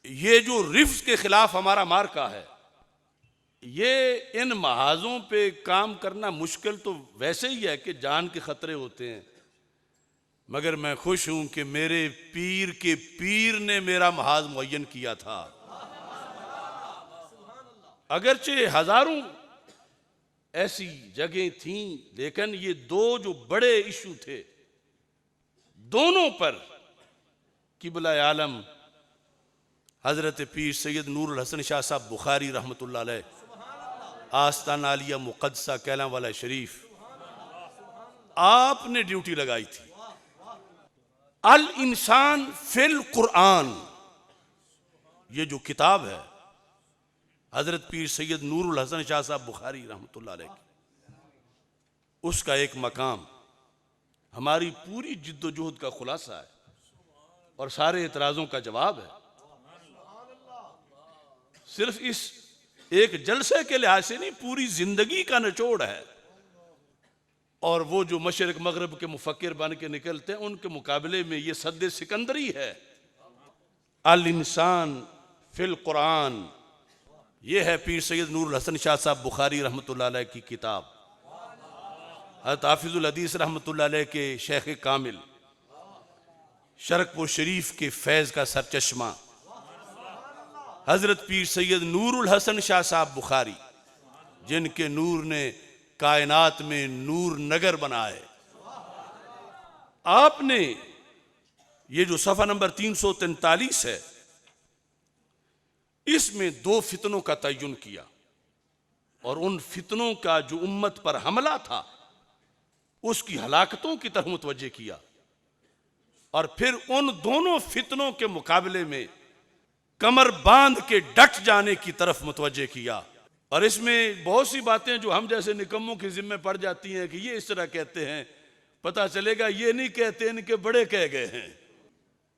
ये जो रिफ्स के खिलाफ हमारा मार्का है, ये इन महाजों पे काम करना मुश्किल तो वैसे ही है कि जान के खतरे होते हैं, मगर मैं खुश हूं कि मेरे पीर के पीर ने मेरा महाज मुअय्यन किया था। अगरचे हजारों ऐसी जगह थीं, लेकिन ये दो जो बड़े इशू थे, दोनों पर किबला आलम हजरत पीर सैयद नूरुल हसन शाह साहब बुखारी रहमतुल्लाह अलैह, आस्ताना आलिया मुक़द्दसा कैला वाला शरीफ, आपने ड्यूटी लगाई थी। अल इंसान फिल कुरान, ये जो किताब है हजरत पीर सैयद नूरुल हसन शाह साहब बुखारी रहमतुल्लाह अलैह, उसका एक मकाम हमारी पूरी जिद्दोजहद का खुलासा है और सारे एतराज़ों का जवाब है। सिर्फ इस एक जलसे के लिहाज से नहीं, पूरी जिंदगी का निचोड़ है। और वो जो मशरिक मगरब के मुफक्किर बन के निकलते हैं, उनके मुकाबले में ये सद्दे सिकंदरी है। अल इंसान फिल कुरान, ये है पीर सैयद नूरुल हसन शाह साहब बुखारी रहमतुल्लाह अलैह की किताब। हज़रत हाफिजुल हदीस रहमतुल्लाह अलैह के शेख कामिल, शरकपुर शरीफ के फैज़ का सरचश्मा हजरत पीर सैयद नूरुल हसन शाह साहब बुखारी, जिनके नूर ने कायनात में नूर नगर बनाए, आपने ये जो सफ़ा नंबर 343 है, इसमें दो फितनों का तय्युन किया और उन फितनों का जो उम्मत पर हमला था उसकी हलाकतों की तरफ मुतवज्जे किया, और फिर उन दोनों फितनों के मुकाबले में कमर बांध के डट जाने की तरफ मुतवज्जे किया। और इसमें बहुत सी बातें जो हम जैसे निकम्मों के जिम्मे पड़ जाती हैं कि ये इस तरह कहते हैं, पता चलेगा ये नहीं कहते, इनके बड़े कह गए हैं।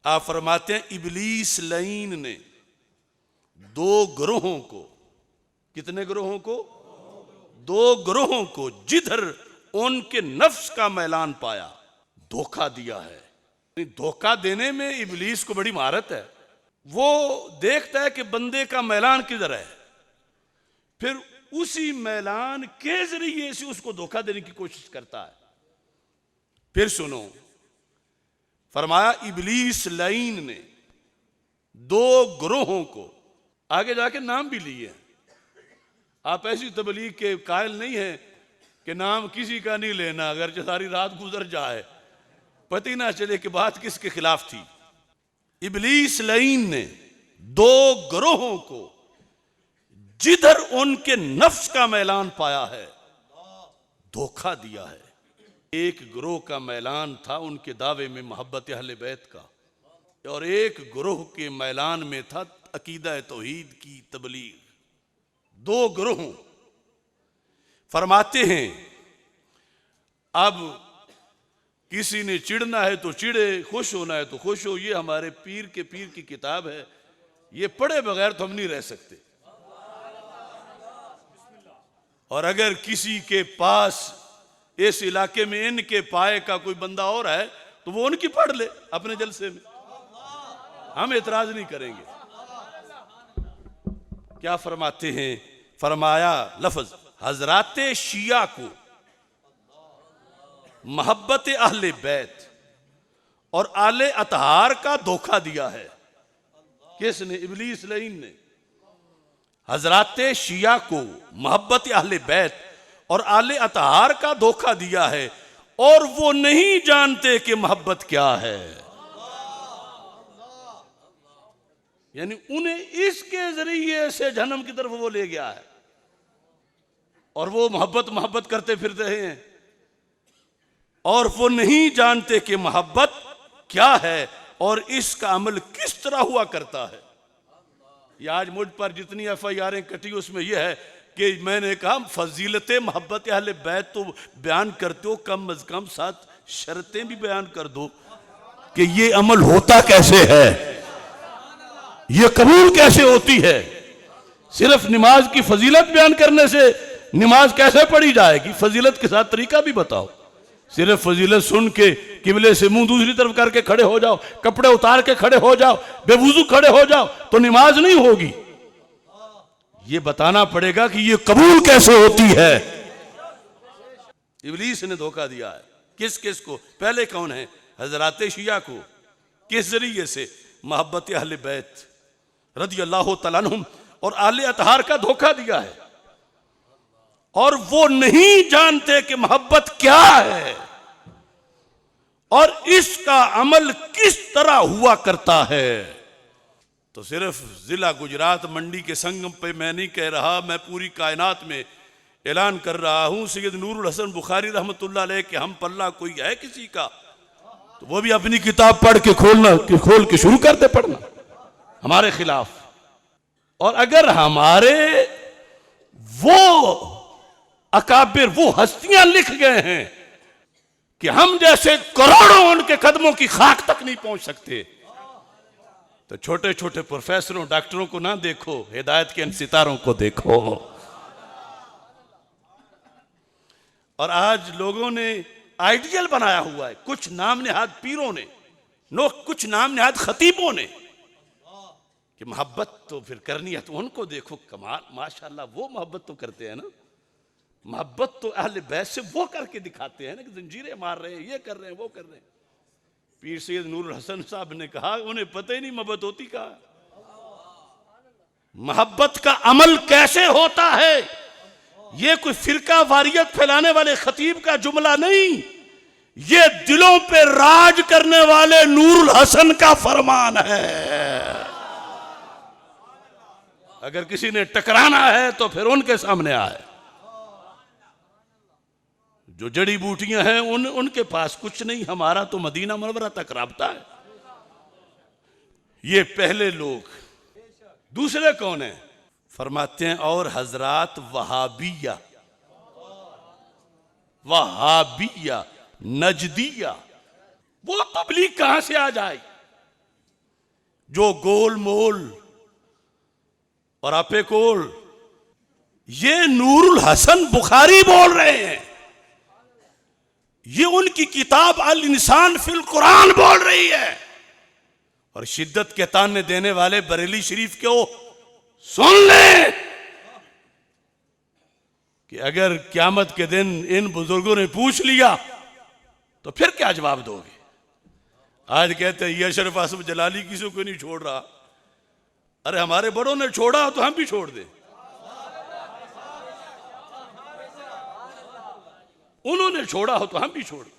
आप फरमाते हैं इबलीस लईन ने दो ग्रोहों को, कितने ग्रोहों को? दो ग्रोहों को, जिधर उनके नफ्स का मैलान पाया, धोखा दिया है। धोखा देने में इबलीस को बड़ी महारत है। वो देखता है कि बंदे का मैलान किधर है, फिर उसी मैलान के जरिए से उसको धोखा देने की कोशिश करता है। फिर सुनो, फरमाया इबलीस लईन ने दो ग्रोहों को, आगे जाके नाम भी लिए। आप ऐसी तबलीग के कायल नहीं है कि नाम किसी का नहीं लेना, अगर सारी रात गुजर जाए पता ही ना चले कि बात किसके खिलाफ थी। इबलीस लईन ने दो ग्रोहों को, जिधर उनके नफ्स का मैलान पाया है, धोखा दिया है। एक ग्रोह का मैलान था उनके दावे में मोहब्बत अहले बैत का, और एक ग्रोह के मैलान में था अकीदा तौहीद की तबलीग। दो ग्रोह। फरमाते हैं अब किसी ने चिढ़ना है तो चिढ़े, खुश होना है तो खुश हो। ये हमारे पीर के पीर की किताब है, ये पढ़े बगैर तो हम नहीं रह सकते। और अगर किसी के पास इस इलाके में इनके पाए का कोई बंदा और है तो वो उनकी पढ़ ले अपने जलसे में, हम एतराज नहीं करेंगे। क्या फरमाते हैं? फरमाया लफ्ज हजराते शिया को मोहब्बत अहले बैत और आले अतहार का धोखा दिया है। किसने? इबलीस लईन ने। हजराते शिया को मोहब्बत अहले बैत और आले अतहार का धोखा दिया है, और वो नहीं जानते कि मोहब्बत क्या है। यानी उन्हें इसके जरिए से जहन्नम की तरफ वो ले गया है, और वो मोहब्बत करते फिरते हैं, और वो नहीं जानते कि मोहब्बत क्या है और इसका अमल किस तरह हुआ करता है। ये आज मुझ पर जितनी FIR कटी उसमें यह है कि मैंने कहा फजीलत मोहब्बत अहले बैत तो बयान करते हो, कम अज कम 7 शर्तें भी बयान कर दो कि ये अमल होता कैसे है, ये कबूल कैसे होती है। सिर्फ नमाज की फजीलत बयान करने से नमाज कैसे पढ़ी जाएगी, फजीलत के साथ तरीका भी बताओ। सिर्फ फजीलत सुन के किबले से मुंह दूसरी तरफ करके खड़े हो जाओ, कपड़े उतार के खड़े हो जाओ, बेवुजू खड़े हो जाओ तो नमाज नहीं होगी। ये बताना पड़ेगा कि ये कबूल कैसे होती है। इब्लीस ने धोखा दिया है। किस किस को? पहले कौन है? हजरात शिया को। किस जरिए से? मोहब्बत अहले बैत रज़ी अल्लाह तआला अन्हुम और आले अतहार का धोखा दिया है। और वो नहीं जानते कि मोहब्बत क्या है और इसका अमल किस तरह हुआ करता है। तो सिर्फ जिला गुजरात मंडी के संगम पे मैं नहीं कह रहा, मैं पूरी कायनात में ऐलान कर रहा हूं। सैयद नूरुल हसन बुखारी रहमतुल्लाह अलैह के हम पल्ला कोई है किसी का, तो वो भी अपनी किताब पढ़ के खोल के शुरू कर दे पढ़ना हमारे खिलाफ। और अगर हमारे वो अकाबिर, वो हस्तियां लिख गए हैं कि हम जैसे करोड़ों उनके कदमों की खाक तक नहीं पहुंच सकते, तो छोटे छोटे प्रोफेसरों डॉक्टरों को ना देखो, हिदायत के इन सितारों को देखो। और आज लोगों ने आइडियल बनाया हुआ है, कुछ नाम नेहाद पीरों ने, कुछ नाम नेहाद खतीबों ने, कि मोहब्बत तो फिर करनी है तो उनको देखो, कमाल माशाल्लाह वो मोहब्बत तो करते हैं ना। मोहब्बत तो अहले बैत से वो करके दिखाते हैं ना, कि जंजीरें मार रहे हैं, ये कर रहे हैं, वो कर रहे हैं। पीर सैयद नूरुल हसन साहब ने कहा उन्हें पता ही नहीं मोहब्बत होती का। मोहब्बत का अमल कैसे होता है, ये कोई फिरका वारियत फैलाने वाले खतीब का जुमला नहीं, ये दिलों पे राज करने वाले नूरुल हसन का फरमान है। अगर किसी ने टकराना है तो फिर उनके सामने आए। जो जड़ी बूटियां हैं उनके पास कुछ नहीं, हमारा तो मदीना मुनव्वरा तक राब्ता है। ये पहले लोग। दूसरे कौन है? फरमाते हैं और हजरात वहाबिया, वहाबिया नजदिया। वो तबलीग कहां से आ जाए जो गोल मोल और आपे कोल। ये नूरुल हसन बुखारी बोल रहे हैं, ये उनकी किताब अल इंसान फिल कुरान बोल रही है। और शिद्दत के ताने देने वाले बरेली शरीफ को सुन ले कि अगर क़यामत के दिन इन बुजुर्गों ने पूछ लिया तो फिर क्या जवाब दोगे। आज कहते हैं ये अशरफ आसफ जलाली किसी को नहीं छोड़ रहा। अरे हमारे बड़ों ने छोड़ा तो हम भी छोड़ दें। उन्होंने छोड़ा हो तो हम भी छोड़ दें।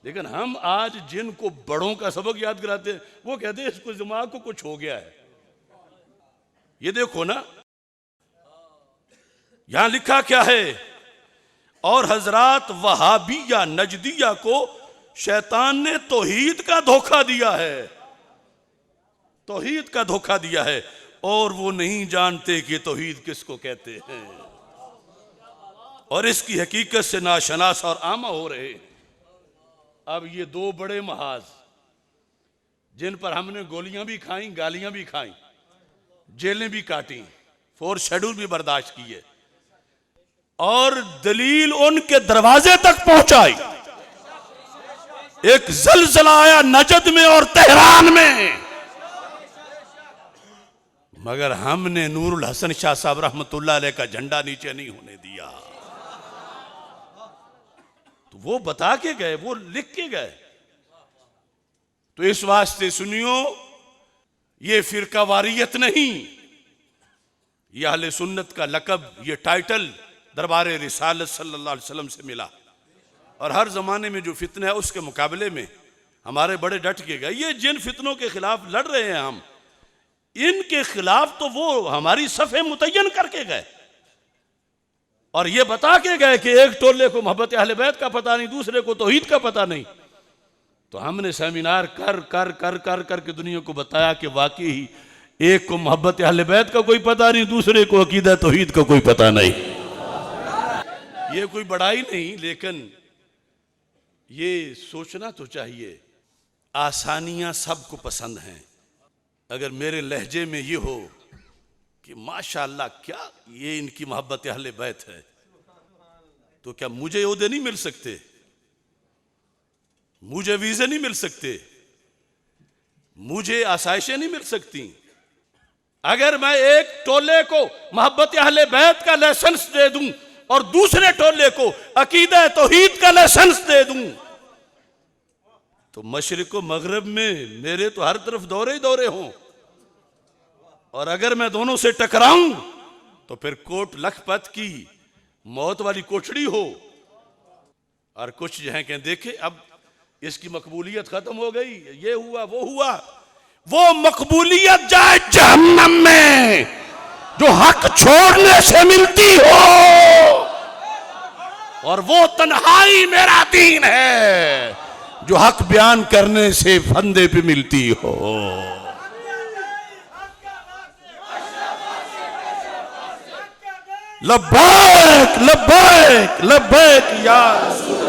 लेकिन हम आज जिनको बड़ों का सबक याद कराते हैं वो कहते हैं इसको दिमाग को कुछ हो गया है। ये देखो ना यहां लिखा क्या है, और हजरात वहाबिया नजदिया को शैतान ने तौहीद का धोखा दिया है, तौहीद का धोखा दिया है, और वो नहीं जानते कि तौहीद किसको कहते हैं, और इसकी हकीकत से नाशनास और आमा हो रहे। अब ये दो बड़े महाज जिन पर हमने गोलियां भी खाई, गालियां भी खाई, जेलें भी काटी, 4 शेड्यूल भी बर्दाश्त किए, और दलील उनके दरवाजे तक पहुंचाई। एक जलजला आया नजद में और तेहरान में, मगर हमने नूरुल हसन शाह साहब रहमतुल्लाह अलैह का झंडा नीचे नहीं होने दिया। तो वो बता के गए, वो लिख के गए। तो इस वास्ते सुनियो, ये फिरका वारियत नहीं, ये अहले सुन्नत का लकब, ये टाइटल दरबारे रिसालत सल्लल्लाहु अलैहि वसल्लम से मिला। और हर जमाने में जो फितना है उसके मुकाबले में हमारे बड़े डट के गए। ये जिन फितनों के खिलाफ लड़ रहे हैं हम, इनके खिलाफ तो वो हमारी सफ़े मुतय्यन करके गए और ये बता के गए कि एक टोले को मोहब्बत अहले बैत का पता नहीं, दूसरे को तौहीद का पता नहीं। तो हमने सेमिनार कर कर कर कर कर के दुनिया को बताया कि वाकई ही एक को मोहब्बत अहले बैत का कोई पता नहीं, दूसरे को अकीदा तौहीद का कोई पता नहीं। ये कोई बड़ाई नहीं, लेकिन ये सोचना तो चाहिए। आसानियां सबको पसंद हैं। अगर मेरे लहजे में ये हो कि माशाअल्लाह क्या ये इनकी मोहब्बत अहले बैत है, तो क्या मुझे ओहदे नहीं मिल सकते? मुझे वीजे नहीं मिल सकते, मुझे आसाइशें नहीं मिल सकती। अगर मैं एक टोले को मोहब्बत अहले बैत का लाइसेंस दे दूं और दूसरे टोले को अकीदा तौहीद का लाइसेंस दे दूं, तो मशरिक व मगरब में मेरे तो हर तरफ दौरे ही दौरे हों। और अगर मैं दोनों से टकराऊं तो फिर कोट लखपत की मौत वाली कोठड़ी हो। और कुछ जो है कहें देखे अब इसकी मकबूलियत खत्म हो गई, ये हुआ वो हुआ। वो मकबूलियत जाए जहन्नम में जो हक छोड़ने से मिलती हो, और वो तन्हाई मेरा दीन है जो हक बयान करने से फंदे पे मिलती हो। लब्बैक लब्बैक लब्बैक या रसूल